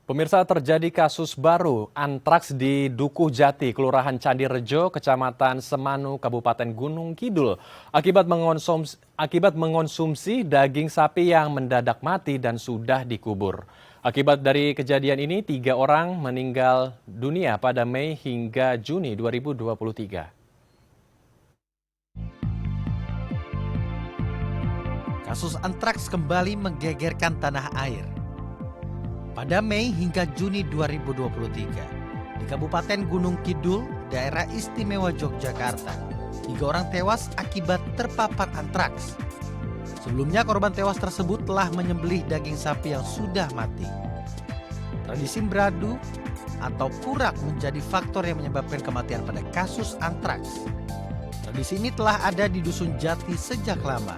Pemirsa, terjadi kasus baru antraks di Dukuh Jati, Kelurahan Candirejo, Kecamatan Semanu, Kabupaten Gunung Kidul. Akibat mengonsumsi daging sapi yang mendadak mati dan sudah dikubur. Akibat dari kejadian ini, 3 orang meninggal dunia pada Mei hingga Juni 2023. Kasus antraks kembali menggegerkan tanah air. Pada Mei hingga Juni 2023, di Kabupaten Gunung Kidul, daerah istimewa Yogyakarta, 3 orang tewas akibat terpapar antraks. Sebelumnya korban tewas tersebut telah menyembelih daging sapi yang sudah mati. Tradisi beradu atau kurak menjadi faktor yang menyebabkan kematian pada kasus antraks. Tradisi ini telah ada di Dusun Jati sejak lama.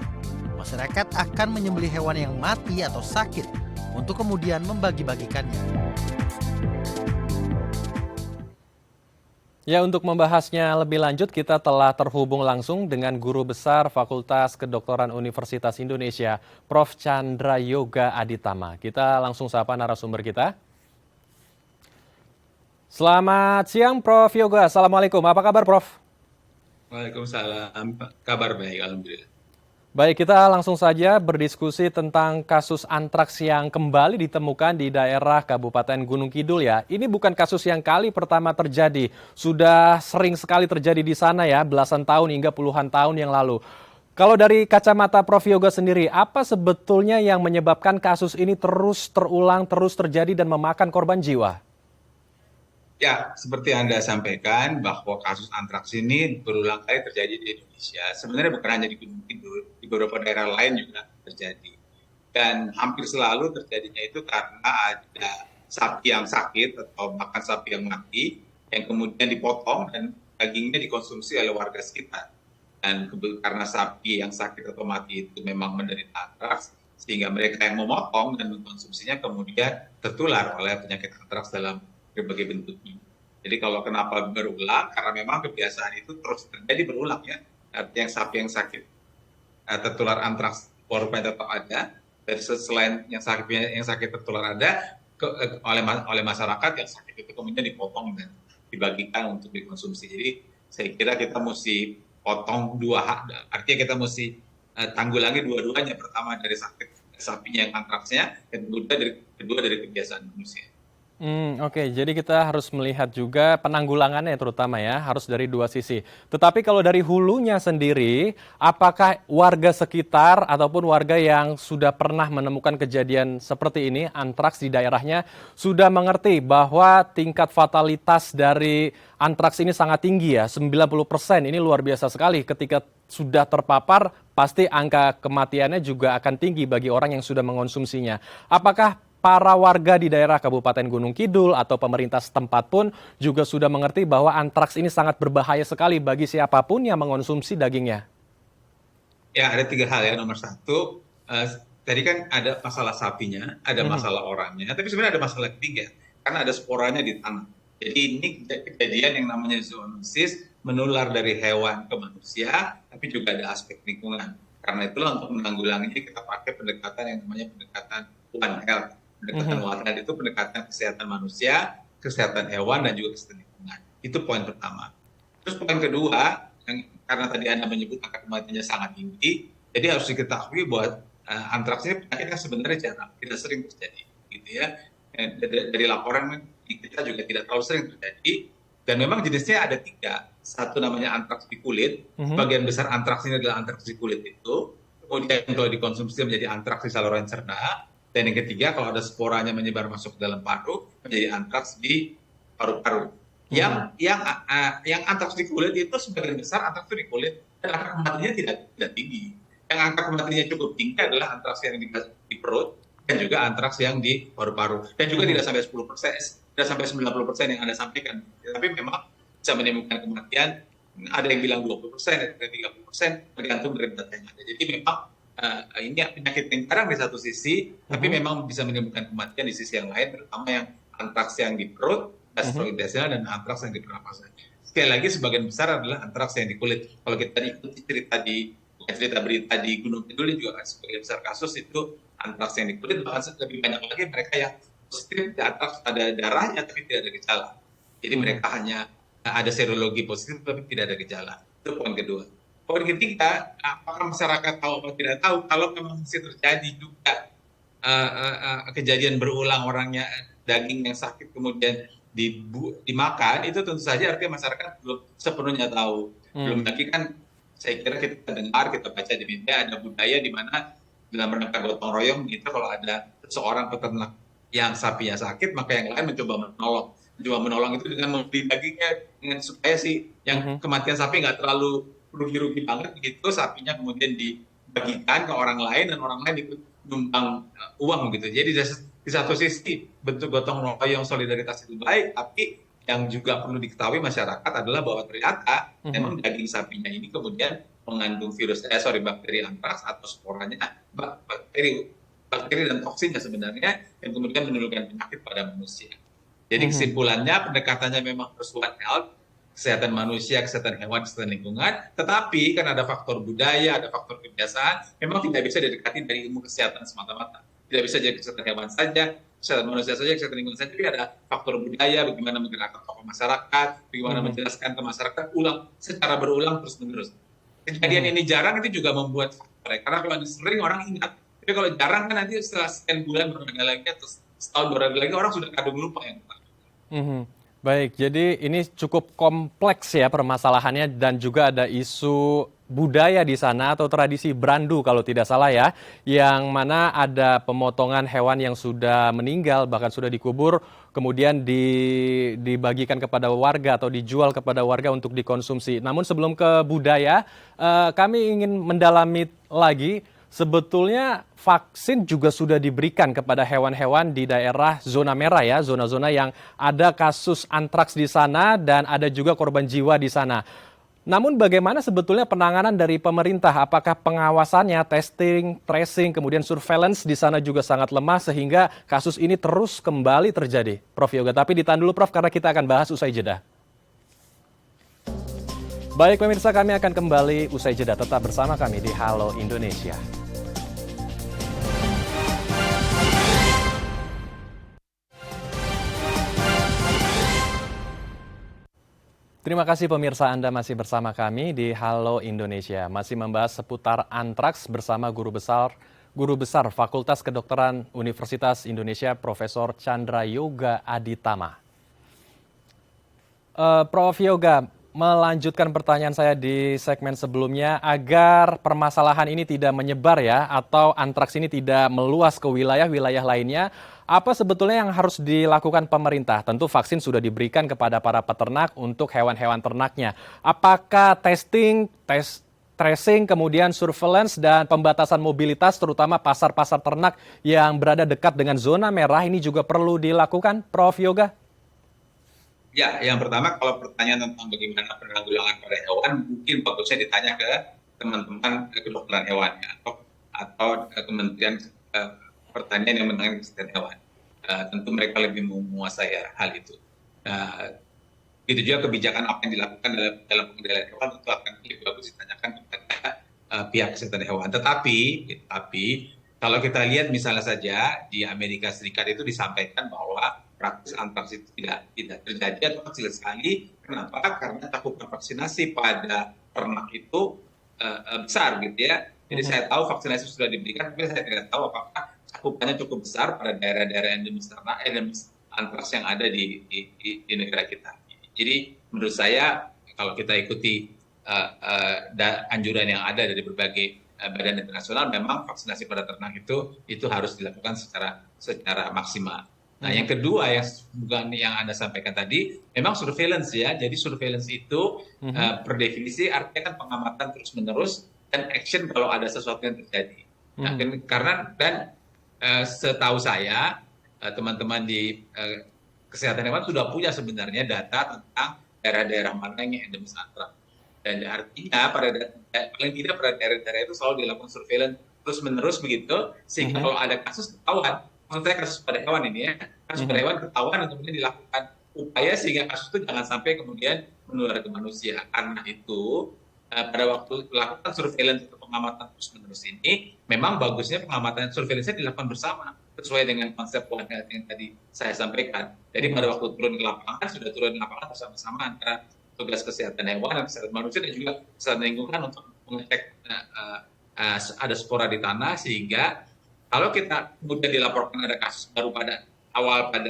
Masyarakat akan menyembelih hewan yang mati atau sakit untuk kemudian membagi-bagikannya. Ya, untuk membahasnya lebih lanjut, kita telah terhubung langsung dengan Guru Besar Fakultas Kedokteran Universitas Indonesia, Prof. Chandra Yoga Aditama. Kita langsung sapa narasumber kita. Selamat siang, Prof. Yoga. Assalamualaikum. Apa kabar, Prof? Waalaikumsalam, kabar baik, alhamdulillah. Baik, kita langsung saja berdiskusi tentang kasus antraks yang kembali ditemukan di daerah Kabupaten Gunung Kidul ya. Ini bukan kasus yang kali pertama terjadi, sudah sering sekali terjadi di sana ya, belasan tahun hingga puluhan tahun yang lalu. Kalau dari kacamata Prof. Yoga sendiri, apa sebetulnya yang menyebabkan kasus ini terus terulang, terus terjadi dan memakan korban jiwa? Ya, seperti Anda sampaikan bahwa kasus antraks ini berulang kali terjadi di Indonesia. Sebenarnya bukan hanya di Gunung Kidul, di beberapa daerah lain juga terjadi. Dan hampir selalu terjadinya itu karena ada sapi yang sakit atau makan sapi yang mati, yang kemudian dipotong dan dagingnya dikonsumsi oleh warga sekitar. Dan karena sapi yang sakit atau mati itu memang menderita antraks, sehingga mereka yang memotong dan mengkonsumsinya kemudian tertular oleh penyakit antraks dalam berbagai bentuknya. Jadi kalau kenapa berulang, karena memang kebiasaan itu terus terjadi berulang ya. Artinya sapi yang sakit tertular antraks korban tetap ada, dan selain yang sakit tertular ada oleh masyarakat yang sakit itu kemudian dipotong dan dibagikan untuk dikonsumsi. Jadi saya kira kita mesti potong artinya kita mesti tanggulangi dua-duanya. Pertama dari sakit sapinya yang antraksnya, dan kedua dari kebiasaan manusia. Oke, jadi kita harus melihat juga penanggulangannya terutama ya, harus dari dua sisi. Tetapi kalau dari hulunya sendiri, apakah warga sekitar ataupun warga yang sudah pernah menemukan kejadian seperti ini, antraks di daerahnya, sudah mengerti bahwa tingkat fatalitas dari antraks ini sangat tinggi ya, 90%, ini luar biasa sekali. Ketika sudah terpapar, pasti angka kematiannya juga akan tinggi bagi orang yang sudah mengonsumsinya. Apakah para warga di daerah Kabupaten Gunung Kidul atau pemerintah setempat pun juga sudah mengerti bahwa antraks ini sangat berbahaya sekali bagi siapapun yang mengonsumsi dagingnya? Ya, ada 3 hal ya. Nomor satu, tadi kan ada masalah sapinya, ada masalah orangnya, tapi sebenarnya ada masalah ketiga, karena ada sporanya di tanah. Jadi ini kejadian yang namanya zoonosis, menular dari hewan ke manusia, tapi juga ada aspek lingkungan. Karena itulah untuk menanggulanginya kita pakai pendekatan yang namanya pendekatan One Health. Pendekatan One Health itu pendekatan kesehatan manusia, kesehatan hewan, dan juga kesehatan lingkungan. Itu poin pertama. Terus poin kedua, karena tadi Anda menyebut angka kematiannya sangat tinggi, jadi harus diketahui bahwa antraks ini penyakit yang sebenarnya jarang, tidak sering terjadi, gitu ya. Dari laporan kita juga tidak terlalu sering terjadi, dan memang jenisnya ada 3. Satu namanya antraks di kulit, sebagian besar antraks ini adalah antraks di kulit itu, kemudian kalau dikonsumsi menjadi antraks di saluran cerna, dan yang ketiga kalau ada sporanya menyebar masuk ke dalam paru, menjadi antraks di paru-paru. Yang antraks di kulit itu sebagian besar antraks di kulit, dan angka kematiannya tidak tinggi. Yang angka kematiannya cukup tinggi adalah antraks yang di perut dan juga antraks yang di paru-paru, dan juga tidak sampai 10%, tidak sampai 90% yang Anda sampaikan. Tapi memang bisa menimbulkan kematian, ada yang bilang 20%, ada yang 30%, tergantung dari data yang ada. Jadi memang ini penyakit yang jarang di satu sisi, tapi memang bisa menimbulkan kematian di sisi yang lain, terutama yang antraks yang di perut, gastrointestinal, dan antraks yang di pernapasan. Sekali lagi, sebagian besar adalah antraks yang di kulit. Kalau kita ikuti cerita berita di Gunung Kidul juga sebagian besar kasus itu antraks yang di kulit, bahkan lebih banyak lagi mereka yang positif di atas ada darahnya tapi tidak ada gejala. Jadi mereka hanya ada serologi positif tapi tidak ada gejala. Itu poin kedua. Poin ketiga, apakah masyarakat tahu atau tidak tahu? Kalau memang masih terjadi juga kejadian berulang orangnya daging yang sakit kemudian dimakan, itu tentu saja artinya masyarakat belum sepenuhnya tahu. Belum lagi kan saya kira kita dengar, kita baca di media ada budaya di mana dalam rangka gotong royong itu kalau ada seorang peternak yang sapinya sakit maka yang lain mencoba menolong itu dengan membeli dagingnya dengan supaya si yang kematian sapi nggak terlalu rugi-rugi banget begitu, sapinya kemudian dibagikan ke orang lain dan orang lain ikut nyumbang uang gitu. Jadi di satu sisi bentuk gotong royong solidaritas itu baik, tapi yang juga perlu diketahui masyarakat adalah bahwa ternyata memang daging sapinya ini kemudian mengandung bakteri antraks atau sporanya, bakteri dan toksinnya sebenarnya yang kemudian menimbulkan penyakit pada manusia. Jadi kesimpulannya pendekatannya memang harus One Health, kesehatan manusia, kesehatan hewan, kesehatan lingkungan, tetapi kan ada faktor budaya, ada faktor kebiasaan, memang tidak bisa didekati dari ilmu kesehatan semata-mata. Tidak bisa jadi kesehatan hewan saja, kesehatan manusia saja, kesehatan lingkungan saja, tapi ada faktor budaya, bagaimana menggerakkan tokoh masyarakat, bagaimana menjelaskan ke masyarakat secara berulang terus-menerus. Kejadian ini jarang itu juga membuat faktor, karena kalau sering orang ingat, tapi kalau jarang kan nanti setelah sekian bulan berada lagi, atau setahun berada lagi, orang sudah kadung lupa yang Baik, jadi ini cukup kompleks ya permasalahannya dan juga ada isu budaya di sana atau tradisi Brandu kalau tidak salah ya, yang mana ada pemotongan hewan yang sudah meninggal bahkan sudah dikubur kemudian dibagikan kepada warga atau dijual kepada warga untuk dikonsumsi. Namun sebelum ke budaya, kami ingin mendalami lagi. Sebetulnya vaksin juga sudah diberikan kepada hewan-hewan di daerah zona merah ya, zona-zona yang ada kasus antraks di sana dan ada juga korban jiwa di sana. Namun bagaimana sebetulnya penanganan dari pemerintah? Apakah pengawasannya, testing, tracing, kemudian surveillance di sana juga sangat lemah sehingga kasus ini terus kembali terjadi? Prof. Yoga, tapi ditahan dulu Prof karena kita akan bahas usai jeda. Baik pemirsa, kami akan kembali usai jeda. Tetap bersama kami di Halo Indonesia. Terima kasih pemirsa, Anda masih bersama kami di Halo Indonesia. Masih membahas seputar antraks bersama Guru Besar Fakultas Kedokteran Universitas Indonesia, Profesor Chandra Yoga Aditama. Prof. Yoga, melanjutkan pertanyaan saya di segmen sebelumnya, agar permasalahan ini tidak menyebar ya, atau antraks ini tidak meluas ke wilayah-wilayah lainnya, apa sebetulnya yang harus dilakukan pemerintah? Tentu vaksin sudah diberikan kepada para peternak untuk hewan-hewan ternaknya. Apakah testing, tracing, kemudian surveillance dan pembatasan mobilitas terutama pasar-pasar ternak yang berada dekat dengan zona merah ini juga perlu dilakukan, Prof. Yoga? Ya, yang pertama kalau pertanyaan tentang bagaimana penanggulangan pada hewan, mungkin bagusnya ditanya ke teman-teman kedokteran hewan ya, atau Kementerian Pertanian yang menangani kesehatan hewan. Tentu mereka lebih menguasai hal itu. Begitu juga kebijakan apa yang dilakukan dalam pengendalian hewan tentu akan lebih bagus ditanyakan kepada pihak kesehatan hewan. Tetapi kalau kita lihat misalnya saja di Amerika Serikat itu disampaikan bahwa praktis antraks itu tidak terjadi atau kecil sekali. Kenapa? Karena cakupan vaksinasi pada ternak itu besar gitu ya. Jadi saya tahu vaksinasi sudah diberikan, tapi saya tidak tahu apakah cakupannya cukup besar pada daerah-daerah endemis antraks yang ada di negara kita. Jadi menurut saya kalau kita ikuti anjuran yang ada dari berbagai badan internasional, memang vaksinasi pada ternak itu harus dilakukan secara maksimal. Nah, yang kedua yang bukan yang Anda sampaikan tadi, memang surveillance ya. Jadi surveillance itu per definisi artinya kan pengamatan terus-menerus dan action kalau ada sesuatu yang terjadi. Nah, setahu saya teman-teman di kesehatan hewan sudah punya sebenarnya data tentang daerah-daerah mana yang endemis antraks. Dan artinya paling tidak pada daerah-daerah itu selalu dilakukan surveillance terus-menerus begitu, sehingga kalau ada kasus ketahuan. Maksudnya kasus pada hewan ini ya, kasus pada hewan ketahuan dan kemudian dilakukan upaya sehingga kasus itu jangan sampai kemudian menular ke manusia. Karena itu pada waktu melakukan surveillance atau pengamatan terus-menerus ini, memang bagusnya pengamatan surveillance dilakukan bersama sesuai dengan konsep One Health yang tadi saya sampaikan. Jadi pada waktu turun ke lapangan, sudah turun ke lapangan bersama-sama antara petugas kesehatan hewan dan kesehatan manusia dan juga kesehatan lingkungan untuk mengecek ada spora di tanah, sehingga kalau kita kemudian dilaporkan ada kasus baru pada awal pada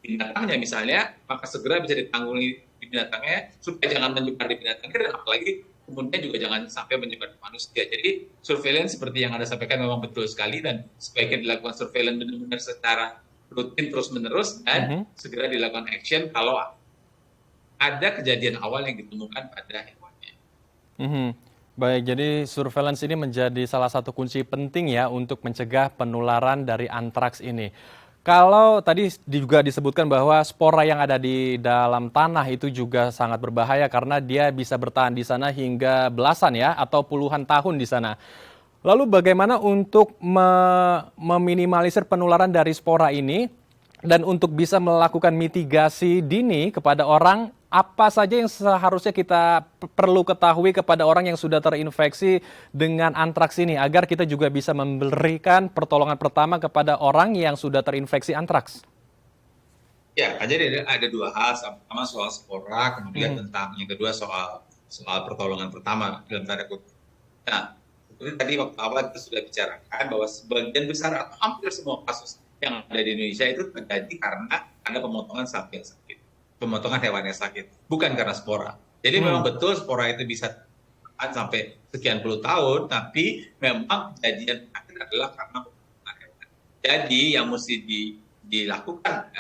binatangnya misalnya, maka segera bisa ditanggulangi di binatangnya supaya jangan menyebar di binatangnya, dan apalagi kemudian juga jangan sampai menyebar ke manusia. Jadi surveillance seperti yang Anda sampaikan memang betul sekali, dan sebaiknya dilakukan surveillance benar-benar secara rutin terus-menerus dan segera dilakukan action kalau ada kejadian awal yang ditemukan pada hewannya. Mhm. Baik, jadi surveillance ini menjadi salah satu kunci penting ya untuk mencegah penularan dari antraks ini. Kalau tadi juga disebutkan bahwa spora yang ada di dalam tanah itu juga sangat berbahaya karena dia bisa bertahan di sana hingga belasan ya atau puluhan tahun di sana. Lalu bagaimana untuk meminimalisir penularan dari spora ini dan untuk bisa melakukan mitigasi dini kepada orang, apa saja yang seharusnya kita perlu ketahui kepada orang yang sudah terinfeksi dengan antraks ini agar kita juga bisa memberikan pertolongan pertama kepada orang yang sudah terinfeksi antraks? Ya, jadi ada dua hal. Pertama soal spora, kemudian tentang yang kedua soal pertolongan pertama dalam tanda kutip. Nah, seperti tadi waktu awal kita sudah bicarakan bahwa sebagian besar atau hampir semua kasus yang ada di Indonesia itu terjadi karena ada pemotongan sapi yang sakit, pemotongan hewan yang sakit, bukan karena spora. Jadi memang betul spora itu bisa tahan sampai sekian puluh tahun, tapi memang kejadian akhir adalah karena pemotongan hewan. Jadi yang mesti dilakukan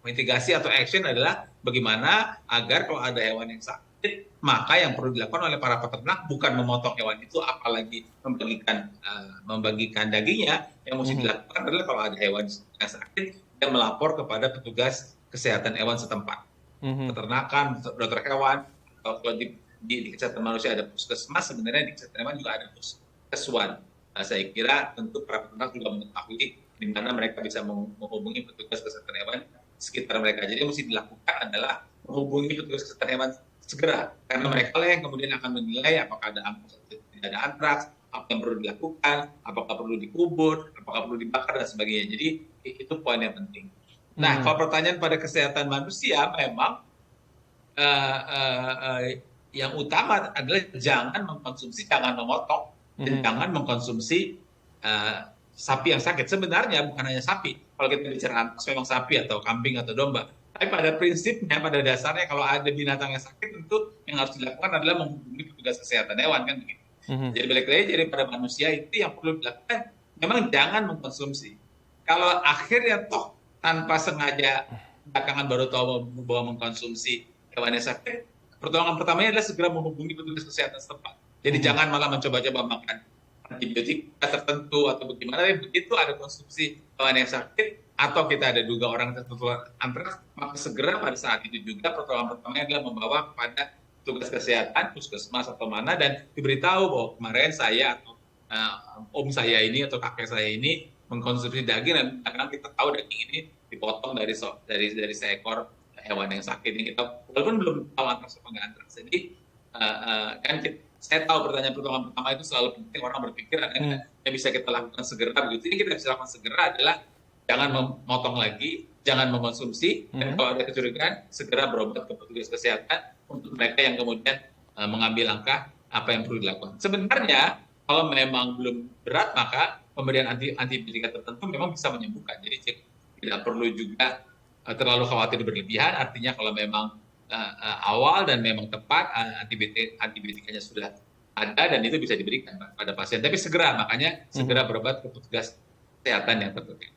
mitigasi atau action adalah bagaimana agar kalau ada hewan yang sakit, maka yang perlu dilakukan oleh para peternak bukan memotong hewan itu, apalagi membagikan dagingnya. Yang mesti dilakukan adalah kalau ada hewan yang sakit, dia melapor kepada petugas kesehatan hewan setempat, peternakan, dokter hewan, atau kalau di kesehatan manusia ada puskesmas, sebenarnya di kesehatan hewan juga ada puskeswan. Saya kira tentu para peternak juga mengetahui di mana mereka bisa menghubungi petugas kesehatan hewan sekitar mereka. Jadi yang mesti dilakukan adalah menghubungi petugas kesehatan hewan segera, karena mereka lah yang kemudian akan menilai apakah ada tidak ada antraks, apa yang perlu dilakukan, apakah perlu dikubur, apakah perlu dibakar dan sebagainya. Jadi itu poin yang penting. Nah, kalau pertanyaan pada kesehatan manusia, memang yang utama adalah jangan mengkonsumsi, jangan memotong, dan jangan mengkonsumsi sapi yang sakit. Sebenarnya bukan hanya sapi. Kalau kita bicara antraks memang sapi atau kambing atau domba. Tapi pada prinsipnya, pada dasarnya kalau ada binatang yang sakit, tentu yang harus dilakukan adalah menghubungi petugas kesehatan hewan, kan begitu. Jadi balik lagi, jadi pada manusia itu yang perlu dilakukan memang jangan mengkonsumsi. Kalau akhirnya toh tanpa sengaja belakangan baru tahu bahwa mengkonsumsi hewan yang sakit, pertolongan pertamanya adalah segera menghubungi petugas kesehatan setempat. Jadi jangan malah mencoba-coba makan antibiotik tertentu atau bagaimana. Begitu ada konsumsi hewan yang sakit atau kita ada duga orang tertular antraks, maka segera pada saat itu juga pertolongan pertamanya adalah membawa kepada petugas kesehatan, puskesmas atau mana, dan diberitahu bahwa kemarin saya atau om saya ini atau kakek saya ini mengkonsumsi daging, dan kadang kita tahu daging ini dipotong dari seekor hewan yang sakit ini. Kita walaupun belum tahu antraks atau enggak antraks. Jadi kan saya tahu pertanyaan pertama itu selalu penting, orang berpikir yang bisa kita lakukan segera begitu. Yang kita bisa lakukan segera adalah jangan memotong lagi, jangan mengkonsumsi, dan kalau ada kecurigaan segera berobat ke petugas kesehatan untuk mereka yang kemudian mengambil langkah apa yang perlu dilakukan. Sebenarnya kalau memang belum berat, maka pemberian antibiotika tertentu memang bisa menyembuhkan. Jadi tidak perlu juga terlalu khawatir berlebihan. Artinya kalau memang awal dan memang tepat, antibiotikanya sudah ada dan itu bisa diberikan pada pasien. Tapi segera, makanya segera berobat ke petugas kesehatan yang terdekat.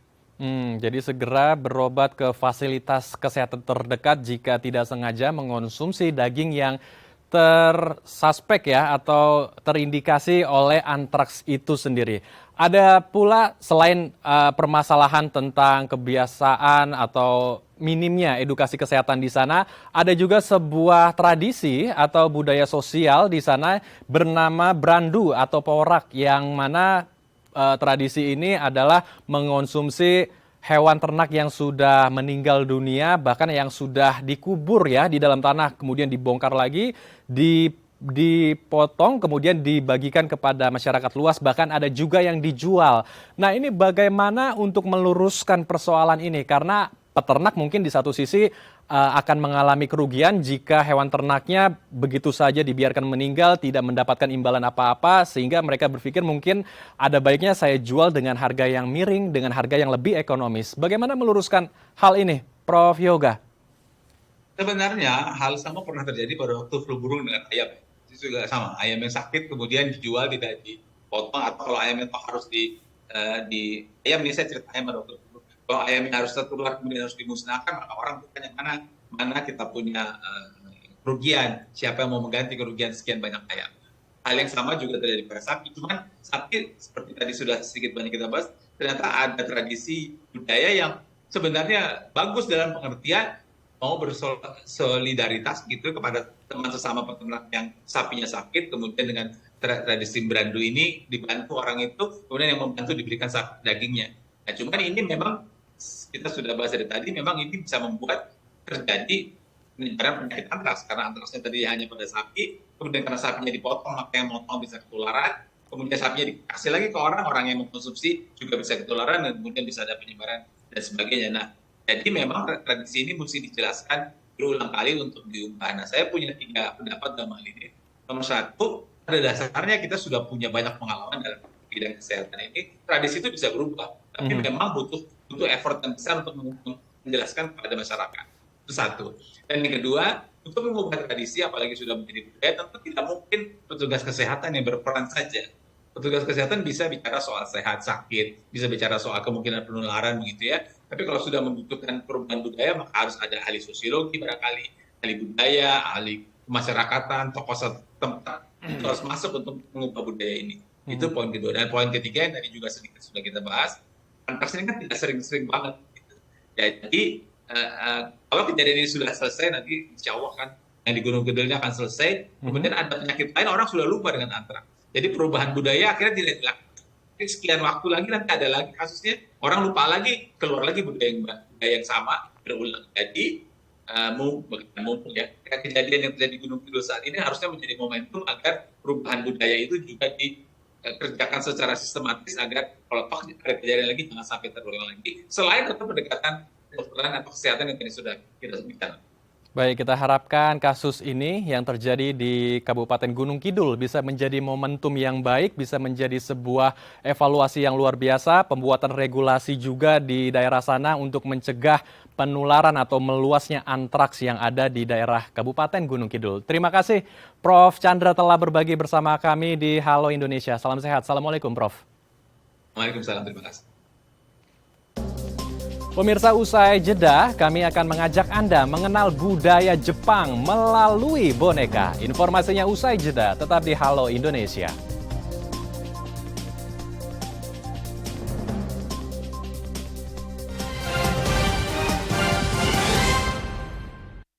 Jadi segera berobat ke fasilitas kesehatan terdekat jika tidak sengaja mengonsumsi daging yang tersuspek ya atau terindikasi oleh antraks itu sendiri. Ada pula selain permasalahan tentang kebiasaan atau minimnya edukasi kesehatan di sana, ada juga sebuah tradisi atau budaya sosial di sana bernama brandu atau porak, yang mana tradisi ini adalah mengonsumsi hewan ternak yang sudah meninggal dunia, bahkan yang sudah dikubur ya di dalam tanah, kemudian dibongkar lagi, dipotong kemudian dibagikan kepada masyarakat luas, bahkan ada juga yang dijual. Nah, ini bagaimana untuk meluruskan persoalan ini? Karena peternak mungkin di satu sisi akan mengalami kerugian jika hewan ternaknya begitu saja dibiarkan meninggal, tidak mendapatkan imbalan apa-apa, sehingga mereka berpikir mungkin ada baiknya saya jual dengan harga yang miring, dengan harga yang lebih ekonomis. Bagaimana meluruskan hal ini, Prof. Yoga? Sebenarnya hal sama pernah terjadi pada waktu flu burung dengan ayam. Itu juga sama, ayam yang sakit kemudian dijual tidak dipotong, atau kalau ayam itu harus ayam ini saya cerita ayam pada waktu flu. Kalau ayam yang harus tertular kemudian harus dimusnahkan, maka orang bertanya mana kita punya kerugian, siapa yang mau mengganti kerugian sekian banyak ayam. Hal yang sama juga terjadi pada sapi, cuman sapi seperti tadi sudah sedikit banyak kita bahas, ternyata ada tradisi budaya yang sebenarnya bagus dalam pengertian mau bersolidaritas gitu kepada teman sesama peternak yang sapinya sakit, kemudian dengan tradisi berandu ini dibantu orang itu, kemudian yang membantu diberikan dagingnya. Nah, cuman ini memang kita sudah bahas dari tadi, memang ini bisa membuat terjadi penyebaran penyakit antraks, karena antraksnya tadi hanya pada sapi, kemudian karena sapinya dipotong, maka yang motong bisa ketularan, kemudian sapinya dikasih lagi ke orang yang mengkonsumsi juga bisa ketularan, dan kemudian bisa ada penyebaran dan sebagainya. Nah, jadi memang tradisi ini mesti dijelaskan berulang kali untuk diubah. Nah, saya punya 3 pendapat dalam hal ini. Nomor 1, pada dasarnya kita sudah punya banyak pengalaman dalam bidang kesehatan ini. Tradisi itu bisa berubah, tapi memang butuh effort yang besar untuk menjelaskan kepada masyarakat. Itu 1. Dan yang kedua, untuk mengubah tradisi, apalagi sudah menjadi budaya, tentu tidak mungkin petugas kesehatan yang berperan saja. Petugas kesehatan bisa bicara soal sehat, sakit, bisa bicara soal kemungkinan penularan begitu ya. Tapi kalau sudah membutuhkan perubahan budaya, maka harus ada ahli sosiologi barangkali, ahli budaya, ahli kemasyarakatan, tokoh setempat, itu harus masuk untuk mengubah budaya ini. Itu poin kedua. Dan poin ketiga yang tadi juga sedikit sudah kita bahas, antraks ini kan tidak sering-sering banget. Gitu. Jadi kalau kejadian ini sudah selesai, nanti insya Allah kan yang di Gunung Kidulnya akan selesai, kemudian ada penyakit lain, orang sudah lupa dengan antraks. Jadi perubahan budaya akhirnya tidak dilakukan. Sekian waktu lagi nanti ada lagi kasusnya, orang lupa lagi, keluar lagi budaya yang sama berulang. Jadi mumpung ya kejadian yang terjadi di Gunung Kidul saat ini harusnya menjadi momentum agar perubahan budaya itu juga dikerjakan secara sistematis agar kalau toh ada kejadian lagi jangan sampai terulang lagi. Selain tetap pendekatan kedokteran atau kesehatan yang tadi sudah kita sebutkan. Baik, kita harapkan kasus ini yang terjadi di Kabupaten Gunung Kidul bisa menjadi momentum yang baik, bisa menjadi sebuah evaluasi yang luar biasa, pembuatan regulasi juga di daerah sana untuk mencegah penularan atau meluasnya antraks yang ada di daerah Kabupaten Gunung Kidul. Terima kasih Prof. Chandra telah berbagi bersama kami di Halo Indonesia. Salam sehat. Assalamualaikum Prof. Waalaikumsalam, terima kasih. Pemirsa, usai jeda, kami akan mengajak Anda mengenal budaya Jepang melalui boneka. Informasinya usai jeda, tetap di Halo Indonesia.